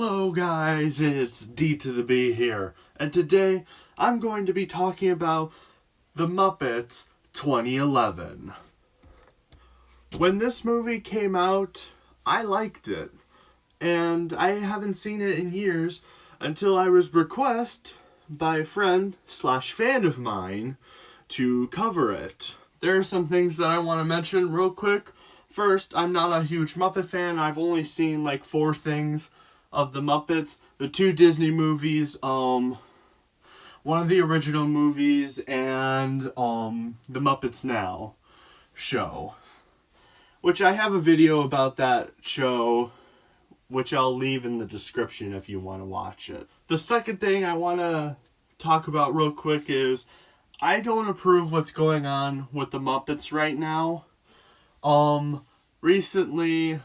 Hello guys, it's D to the B here, and today I'm going to be talking about The Muppets 2011. When this movie came out, I liked it, and I haven't seen it in years until I was requested by a friend/fan of mine to cover it. There are some things that I want to mention real quick. First, I'm not a huge Muppet fan. I've only seen like 4 things of the Muppets. The 2 Disney movies, one of the original movies, and the Muppets Now show. Which I have a video about that show, which I'll leave in the description if you want to watch it. The second thing I want to talk about real quick is I don't approve what's going on with the Muppets right now. Recently,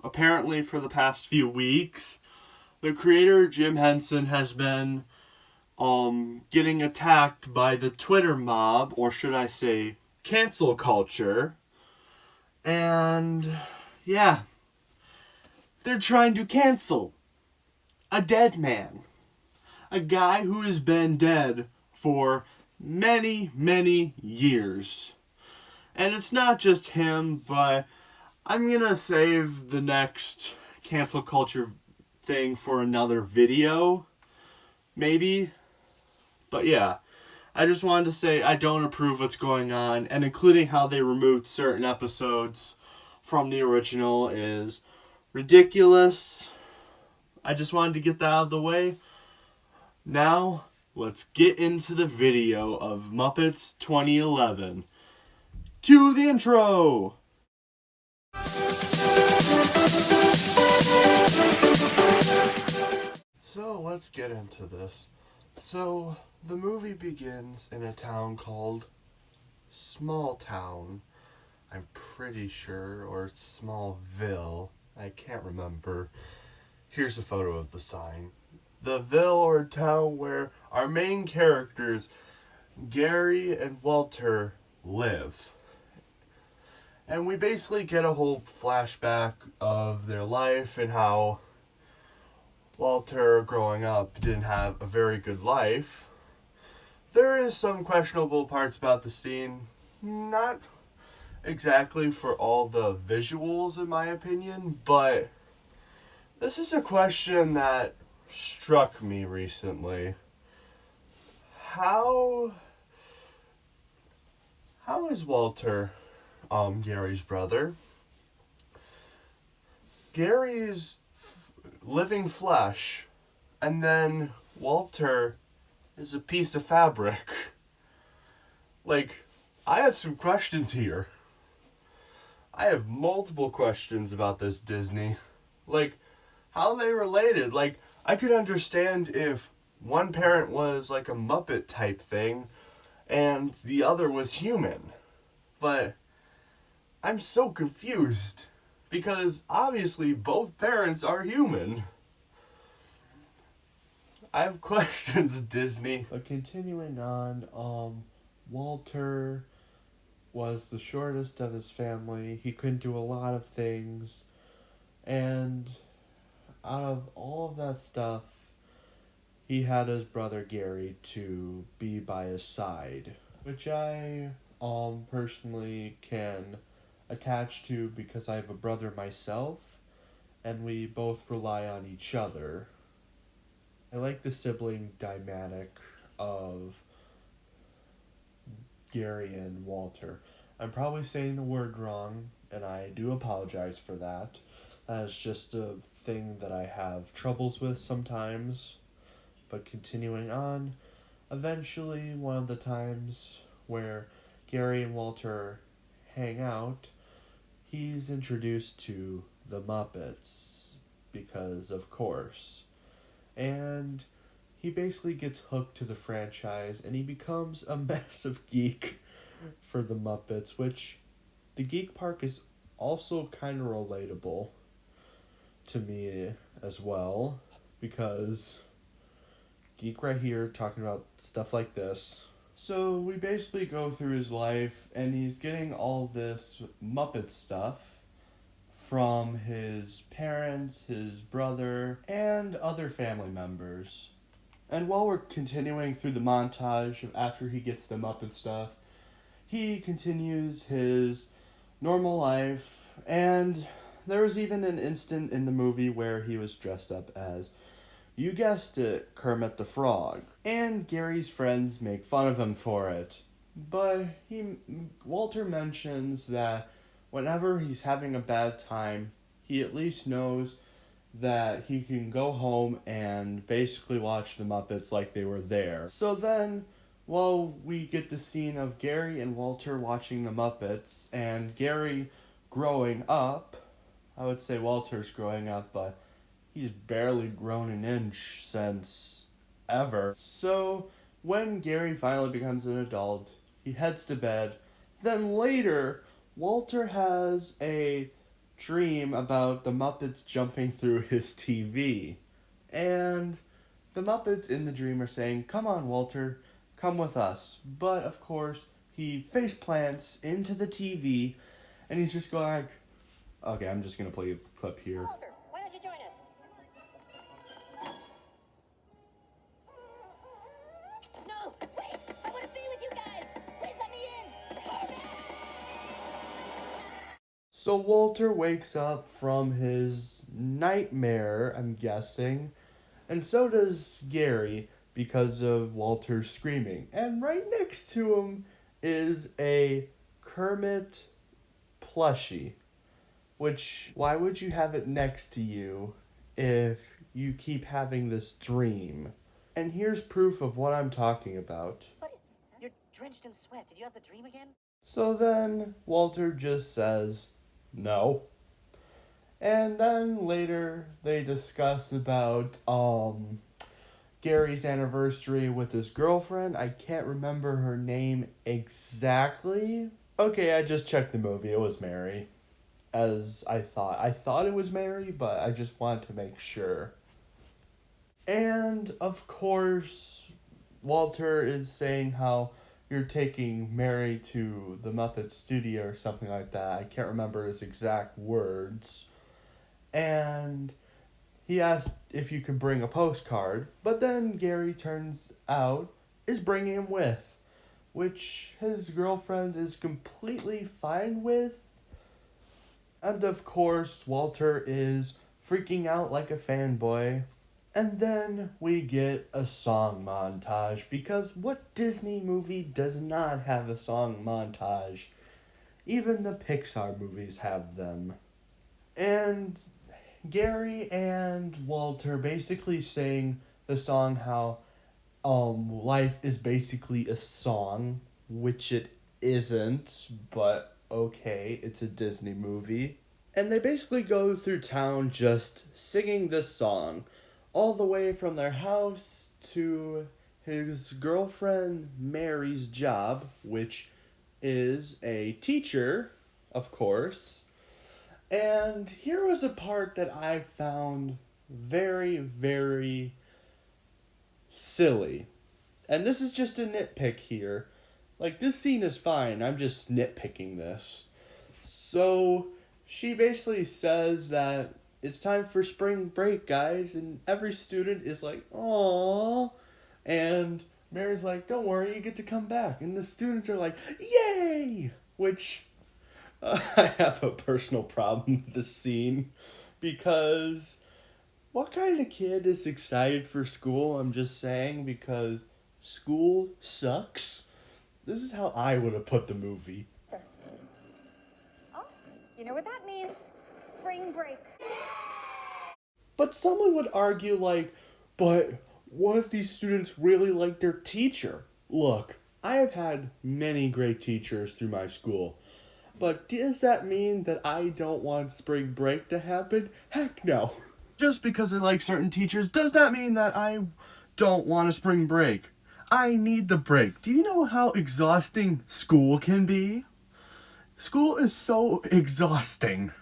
apparently for the past few weeks, the creator Jim Henson has been, getting attacked by the Twitter mob, or should I say, cancel culture. And, yeah, they're trying to cancel a dead man. A guy who has been dead for many, many years. And it's not just him, but I'm gonna save the next cancel culture thing for another video. Maybe. But yeah, I just wanted to say I don't approve what's going on, and including how they removed certain episodes from the original is ridiculous. I just wanted to get that out of the way. Now, let's get into the video of Muppets 2011. Cue the intro! So, let's get into this. So, the movie begins in a town called Small Town. I'm pretty sure, or Smallville. I can't remember. Here's a photo of the sign. The ville or town where our main characters, Gary and Walter, live. And we basically get a whole flashback of their life and how Walter, growing up, didn't have a very good life. There is some questionable parts about the scene. Not exactly for all the visuals, in my opinion, but this is a question that struck me recently. How is Walter, Gary's brother? Gary's living flesh, and then Walter is a piece of fabric. Like, I have some questions here. I have multiple questions about this Disney. Like, how are they related? Like, I could understand if one parent was like a Muppet type thing and the other was human. But I'm so confused because obviously both parents are human. I have questions, Disney. But continuing on, Walter was the shortest of his family. He couldn't do a lot of things. And out of all of that stuff, he had his brother Gary to be by his side, which I personally can attach to because I have a brother myself, and we both rely on each other. I like the sibling dynamic of Gary and Walter. I'm probably saying the word wrong, and I do apologize for that. That's just a thing that I have troubles with sometimes. But continuing on, eventually one of the times where Gary and Walter hang out, he's introduced to the Muppets, because of course. And he basically gets hooked to the franchise, and he becomes a massive geek for the Muppets, which the geek part is also kind of relatable to me as well, because geek right here talking about stuff like this. So we basically go through his life, and he's getting all this Muppet stuff from his parents, his brother, and other family members. And while we're continuing through the montage of after he gets them up and stuff, he continues his normal life, and there was even an instant in the movie where he was dressed up as, you guessed it, Kermit the Frog. And Gary's friends make fun of him for it. But Walter mentions that whenever he's having a bad time, he at least knows that he can go home and basically watch the Muppets like they were there. So then, while we get the scene of Gary and Walter watching the Muppets, and Gary growing up, I would say Walter's growing up, but he's barely grown an inch since ever. So, when Gary finally becomes an adult, he heads to bed. Then later, Walter has a dream about the Muppets jumping through his TV. And the Muppets in the dream are saying, "Come on, Walter, come with us." But, of course, he face plants into the TV, and he's just going like, okay, I'm just going to play a clip here. Walter, why don't you join us? No, wait! I want to be with you guys! Please let me in! So Walter wakes up from his nightmare, I'm guessing, and so does Gary because of Walter's screaming. And right next to him is a Kermit plushie, which, why would you have it next to you if you keep having this dream? And here's proof of what I'm talking about. But you're drenched in sweat. Did you have the dream again? So then Walter just says, no. And then later they discuss about Gary's anniversary with his girlfriend. I can't remember her name exactly. Okay, I just checked the movie. It was Mary. As I thought. I thought it was Mary, but I just wanted to make sure. And, of course, Walter is saying how you're taking Mary to the Muppet studio or something like that. I can't remember his exact words. And he asked if you could bring a postcard, but then Gary turns out is bringing him with, which his girlfriend is completely fine with. And of course, Walter is freaking out like a fanboy. And then we get a song montage, because what Disney movie does not have a song montage? Even the Pixar movies have them. And Gary and Walter basically sing the song how life is basically a song, which it isn't, but okay, it's a Disney movie. And they basically go through town just singing this song, all the way from their house to his girlfriend Mary's job, which is a teacher, of course. And here was a part that I found very, very silly. And this is just a nitpick here. Like, this scene is fine, I'm just nitpicking this. So, she basically says that it's time for spring break, guys, and every student is like, "Aww," and Mary's like, "Don't worry, you get to come back," and the students are like, "Yay!" Which, I have a personal problem with this scene, because what kind of kid is excited for school? I'm just saying, because school sucks. This is how I would have put the movie. Oh, you know what that means? Spring break. But someone would argue, like, but what if these students really like their teacher? Look, I have had many great teachers through my school. But does that mean that I don't want spring break to happen? Heck no. Just because I like certain teachers does not mean that I don't want a spring break. I need the break. Do you know how exhausting school can be? School is so exhausting.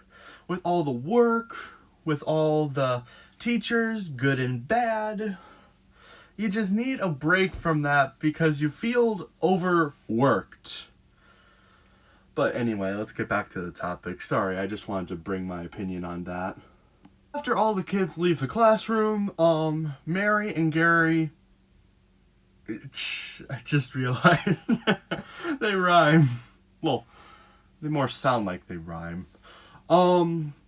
With all the work, with all the teachers, good and bad. You just need a break from that because you feel overworked. But anyway, let's get back to the topic. Sorry, I just wanted to bring my opinion on that. After all the kids leave the classroom, Mary and Gary... I just realized they rhyme. Well, they more sound like they rhyme.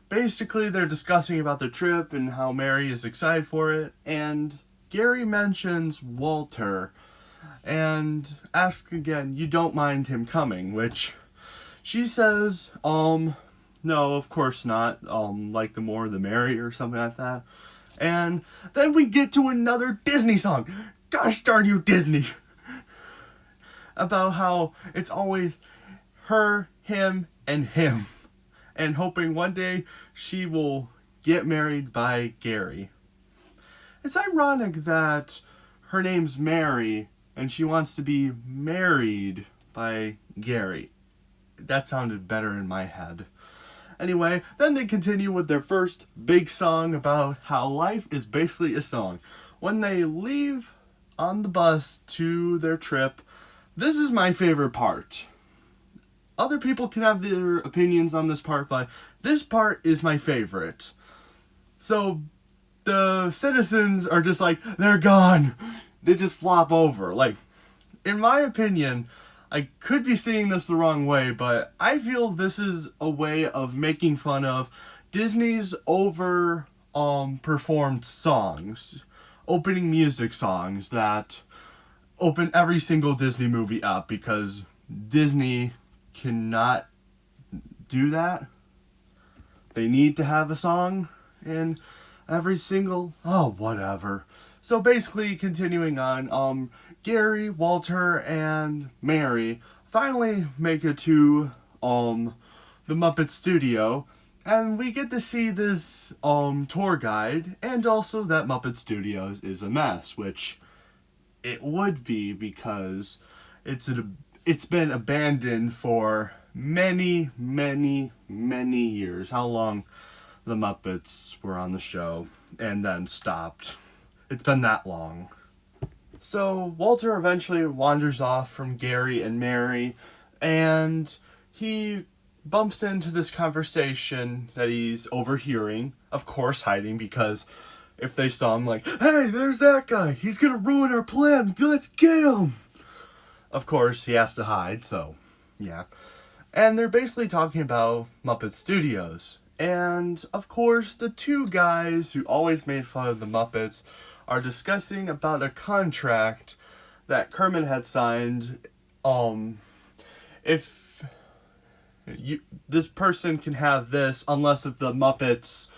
Basically, they're discussing about their trip and how Mary is excited for it, and Gary mentions Walter and asks again, you don't mind him coming, which she says, no, of course not, like the more the merrier or something like that. And then we get to another Disney song. Gosh darn you, Disney. About how it's always her, him, and him. And hoping one day she will get married by Gary. It's ironic that her name's Mary and she wants to be married by Gary. That sounded better in my head. Anyway, then they continue with their first big song about how life is basically a song. When they leave on the bus to their trip, this is my favorite part. Other people can have their opinions on this part, but this part is my favorite. So, the citizens are just like, they're gone. They just flop over. Like, in my opinion, I could be seeing this the wrong way, but I feel this is a way of making fun of Disney's performed songs. Opening music songs that open every single Disney movie up, because Disney cannot do that. They need to have a song in every single... oh, whatever. So basically, continuing on, Gary, Walter, and Mary finally make it to the Muppet Studio, and we get to see this tour guide, and also that Muppet Studios is a mess, which it would be because it's been abandoned for many, many, many years. How long the Muppets were on the show and then stopped. It's been that long. So Walter eventually wanders off from Gary and Mary, and he bumps into this conversation that he's overhearing, of course hiding, because if they saw him, like, hey, there's that guy, he's gonna ruin our plan, let's get him! Of course, he has to hide, so, yeah. And they're basically talking about Muppet Studios. And, of course, the two guys who always made fun of the Muppets are discussing about a contract that Kermit had signed. If this person can have this, unless if the Muppets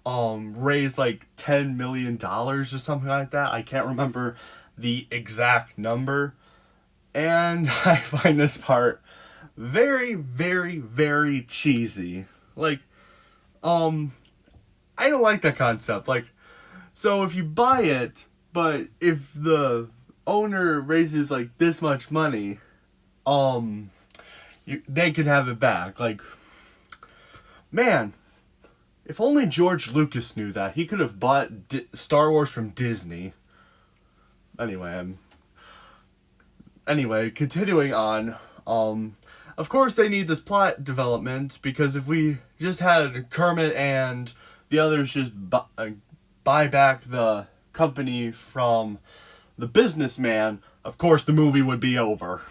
raise like $10 million or something like that. I can't remember the exact number. And I find this part very, very, very cheesy. Like, I don't like that concept. Like, so if you buy it, but if the owner raises like this much money, they could have it back. Like, man, if only George Lucas knew that, he could have bought Star Wars from Disney. Anyway, continuing on, of course they need this plot development, because if we just had Kermit and the others just buy back the company from the businessman, of course the movie would be over.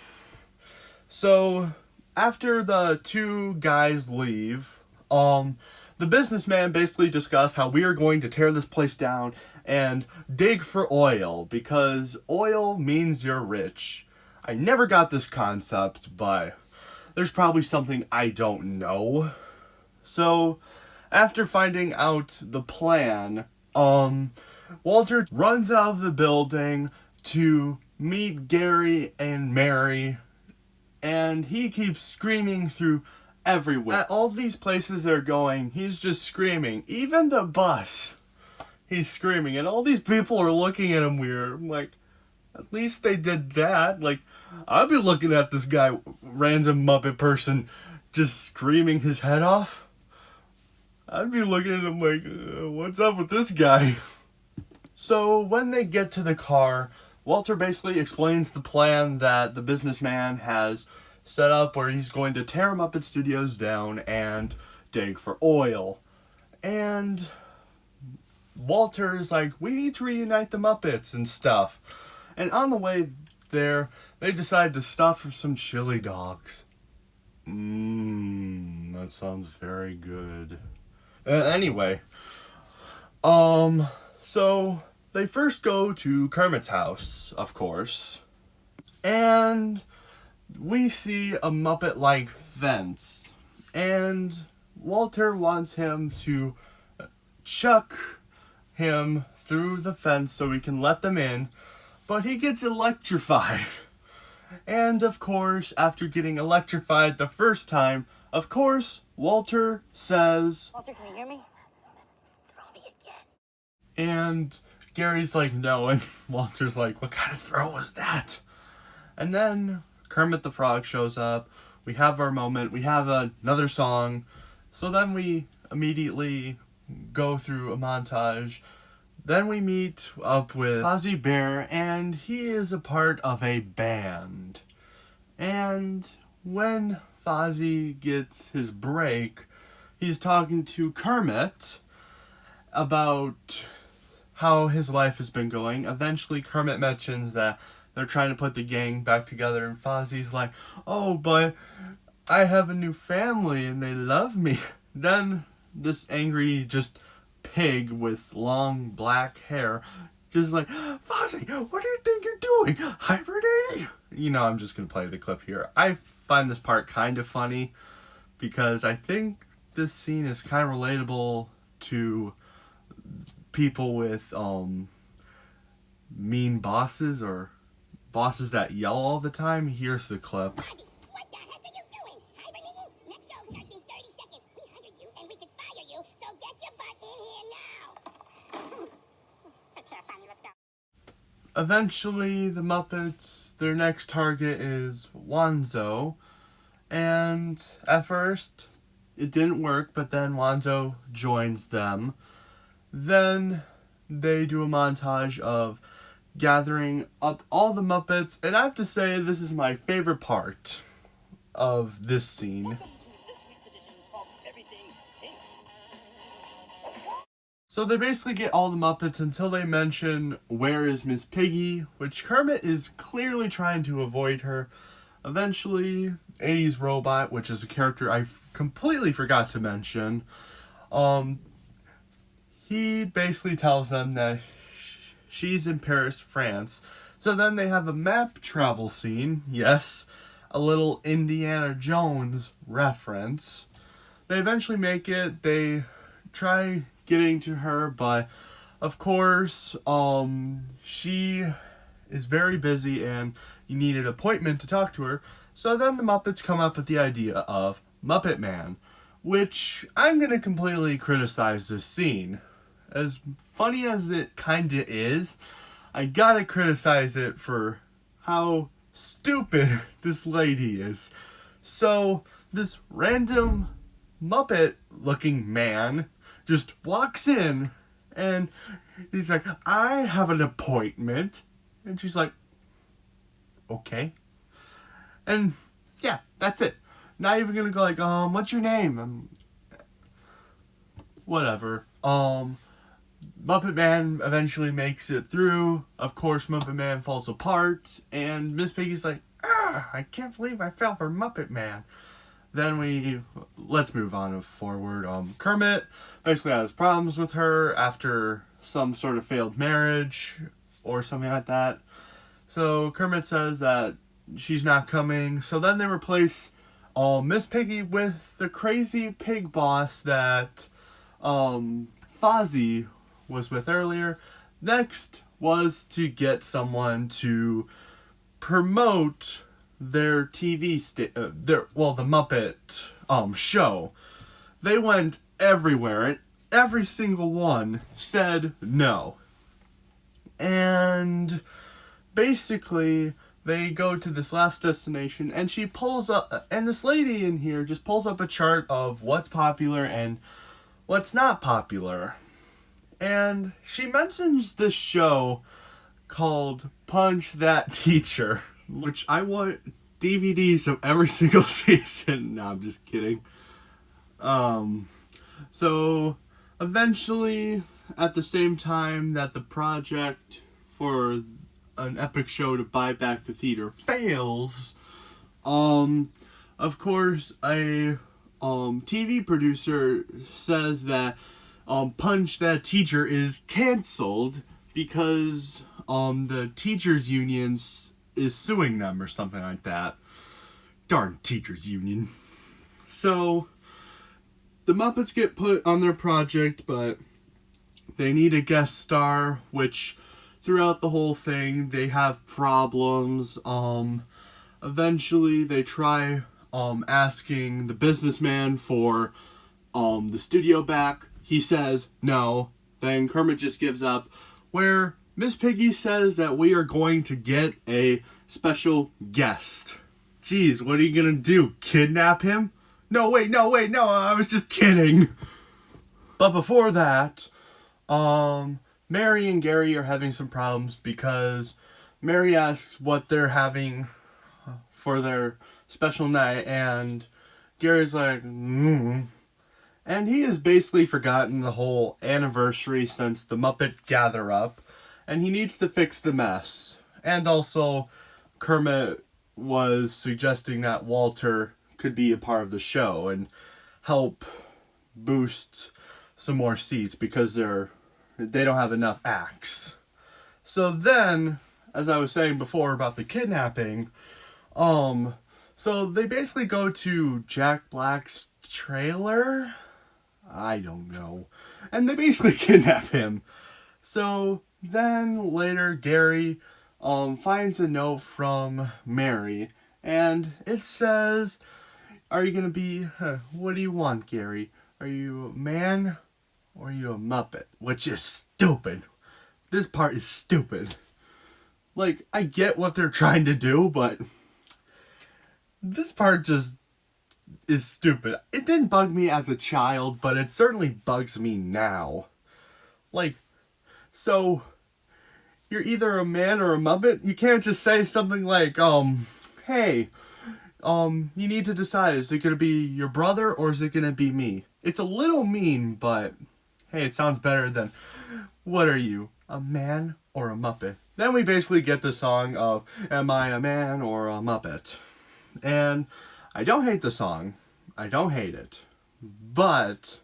So, after the two guys leave, the businessman basically discussed how we are going to tear this place down and dig for oil, because oil means you're rich. I never got this concept, but there's probably something I don't know. So, after finding out the plan, Walter runs out of the building to meet Gary and Mary, and he keeps screaming through everywhere. At all these places they're going, he's just screaming. Even the bus, he's screaming, and all these people are looking at him weird. I'm like, at least they did that. Like, I'd be looking at this guy, random Muppet person, just screaming his head off. I'd be looking at him like, what's up with this guy? So when they get to the car, Walter basically explains the plan that the businessman has set up where he's going to tear Muppet Studios down and dig for oil. And Walter is like, we need to reunite the Muppets and stuff. And on the way there, they decide to stop for some chili dogs. That sounds very good. Anyway, so they first go to Kermit's house, of course, and we see a Muppet-like fence, and Walter wants him to chuck him through the fence so we can let them in, but he gets electrified. And of course, after getting electrified the first time, of course, Walter says, Walter, can you hear me? Throw me again. and Gary's like, no, and Walter's like, what kind of throw was that? And then Kermit the Frog shows up, we have our moment, we have another song, so then we immediately go through a montage. Then we meet up with Fozzie Bear, and he is a part of a band. And when Fozzie gets his break, he's talking to Kermit about how his life has been going. Eventually, Kermit mentions that they're trying to put the gang back together, and Fozzie's like, oh, but I have a new family, and they love me. Then this angry, pig with long black hair just like, Fozzie, what do you think you're doing? Hibernating? You know, I'm just gonna play the clip here. I find this part kind of funny because I think this scene is kind of relatable to people with mean bosses or bosses that yell all the time. Here's the clip. Fozzie, what the heck are you doing? Hibernating? Next show starts in 30 seconds. We hired you and we can fire you, so get your butt in here now. That's terrifying. Let's go. Eventually, the Muppets, their next target is Wanzo. And at first, it didn't work, but then Wanzo joins them. Then they do a montage of gathering up all the Muppets, and I have to say this is my favorite part of this scene. So they basically get all the Muppets until they mention, where is Miss Piggy, which Kermit is clearly trying to avoid her. Eventually, 80s Robot, which is a character I completely forgot to mention, he basically tells them that she's in Paris, France. So then they have a map travel scene. Yes, a little Indiana Jones reference. They eventually make it. They try getting to her, but of course, she is very busy and you need an appointment to talk to her. So then the Muppets come up with the idea of Muppet Man, which I'm going to completely criticize this scene. As funny as it kinda is, I gotta criticize it for how stupid this lady is. So, this random Muppet-looking man just walks in, and he's like, I have an appointment. And she's like, okay. And, yeah, that's it. Not even gonna go like, what's your name? Whatever. Muppet Man eventually makes it through. Of course, Muppet Man falls apart, and Miss Piggy's like, I can't believe I fell for Muppet Man. Then let's move on forward. Kermit basically has problems with her after some sort of failed marriage or something like that. So Kermit says that she's not coming. So then they replace Miss Piggy with the crazy pig boss that Fozzie was with earlier. Next was to get someone to promote their TV the Muppet show. They went everywhere and every single one said no. And basically they go to this last destination, and she pulls up, and this lady in here just pulls up a chart of what's popular and what's not popular. And she mentions this show called Punch That Teacher, which I want DVDs of every single season. No, I'm just kidding. So eventually, at the same time that the project for an epic show to buy back the theater fails, of course, a TV producer says that Punch That Teacher is canceled because the teachers union is suing them or something like that. Darn teachers union. So the Muppets get put on their project, but they need a guest star, which throughout the whole thing they have problems. Eventually they try asking the businessman for the studio back. He says no. Then Kermit just gives up, where Miss Piggy says that we are going to get a special guest. Jeez, what are you gonna do? Kidnap him? No, I was just kidding. But before that, Mary and Gary are having some problems because Mary asks what they're having for their special night, and Gary's like, And he has basically forgotten the whole anniversary since the Muppet Gather Up, and he needs to fix the mess. And also, Kermit was suggesting that Walter could be a part of the show and help boost some more seats because they don't have enough acts. So then, as I was saying before about the kidnapping, so they basically go to Jack Black's trailer? I don't know. And they basically kidnap him. So then later Gary finds a note from Mary, and it says, are you gonna be, what do you want, Gary? Are you a man or are you a Muppet? Which is stupid. This part is stupid. Like, I get what they're trying to do, but this part just is stupid. It didn't bug me as a child, but it certainly bugs me now. Like, so you're either a man or a Muppet? You can't just say something like, hey, you need to decide, is it gonna be your brother or is it gonna be me? It's a little mean, but hey, it sounds better than, what are you, a man or a Muppet? Then we basically get the song of, am I a man or a Muppet? And I don't hate the song. I don't hate it. But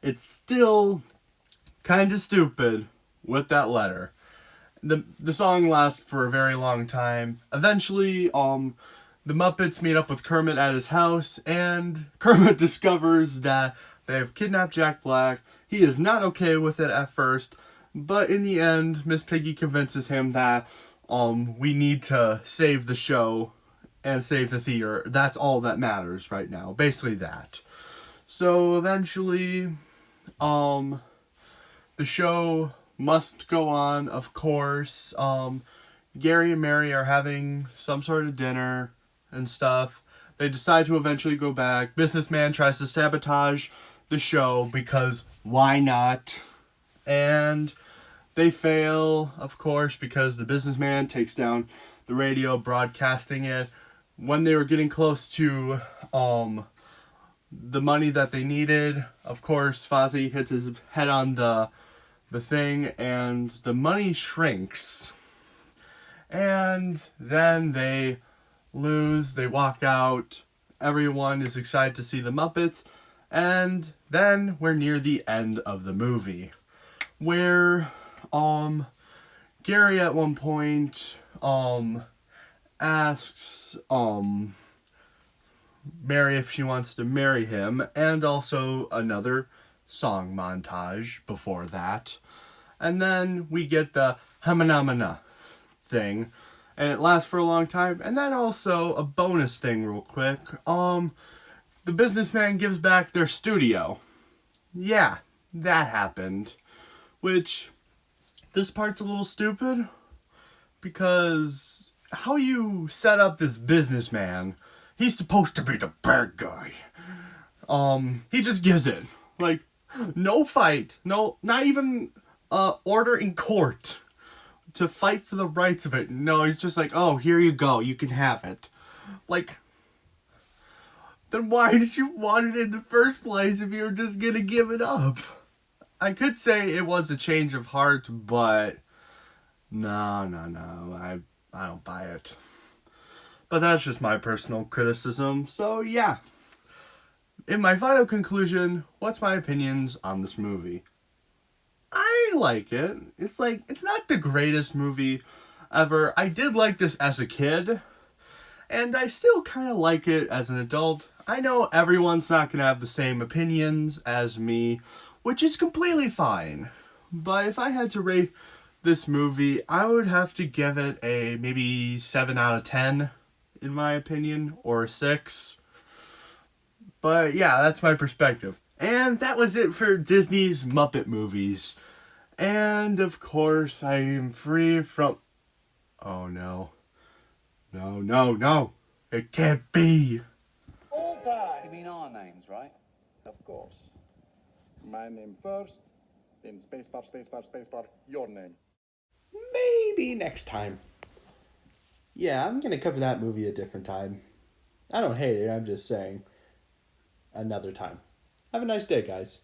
it's still kind of stupid with that letter. The song lasts for a very long time. Eventually, the Muppets meet up with Kermit at his house, and Kermit discovers that they have kidnapped Jack Black. He is not okay with it at first, but in the end, Miss Piggy convinces him that we need to save the show and save the theater. That's all that matters right now. Basically that. So eventually, the show must go on, of course. Gary and Mary are having some sort of dinner and stuff. They decide to eventually go back. Businessman tries to sabotage the show because why not? And they fail, of course, because the businessman takes down the radio broadcasting it. When they were getting close to the money that they needed, of course, Fozzie hits his head on the thing and the money shrinks. And then they lose, they walk out, everyone is excited to see the Muppets, and then we're near the end of the movie, where Gary at one point asks Mary if she wants to marry him, and also another song montage before that. And then we get the Hamanamana thing, and it lasts for a long time. And then also a bonus thing real quick. The businessman gives back their studio. Yeah, that happened. Which, this part's a little stupid, because how you set up this businessman, he's supposed to be the bad guy. He just gives it. Like, no fight, no, not even order in court to fight for the rights of it. No, he's just like, oh, here you go, you can have it. Like, then why did you want it in the first place if you were just gonna give it up? I could say it was a change of heart, but no, I don't buy it. But that's just my personal criticism, so yeah. In my final conclusion, what's my opinions on this movie? I like it. It's not the greatest movie ever. I did like this as a kid, and I still kind of like it as an adult. I know everyone's not going to have the same opinions as me, which is completely fine. But if I had to rate this movie, I would have to give it a maybe 7 out of 10, in my opinion, or a 6. But yeah, that's my perspective. And that was it for Disney's Muppet movies. And of course, I am free from... Oh no. No. It can't be. All time. You mean our names, right? Of course. My name first, then spacebar, your name. Maybe next time. Yeah, I'm gonna cover that movie a different time. I don't hate it, I'm just saying. Another time. Have a nice day, guys.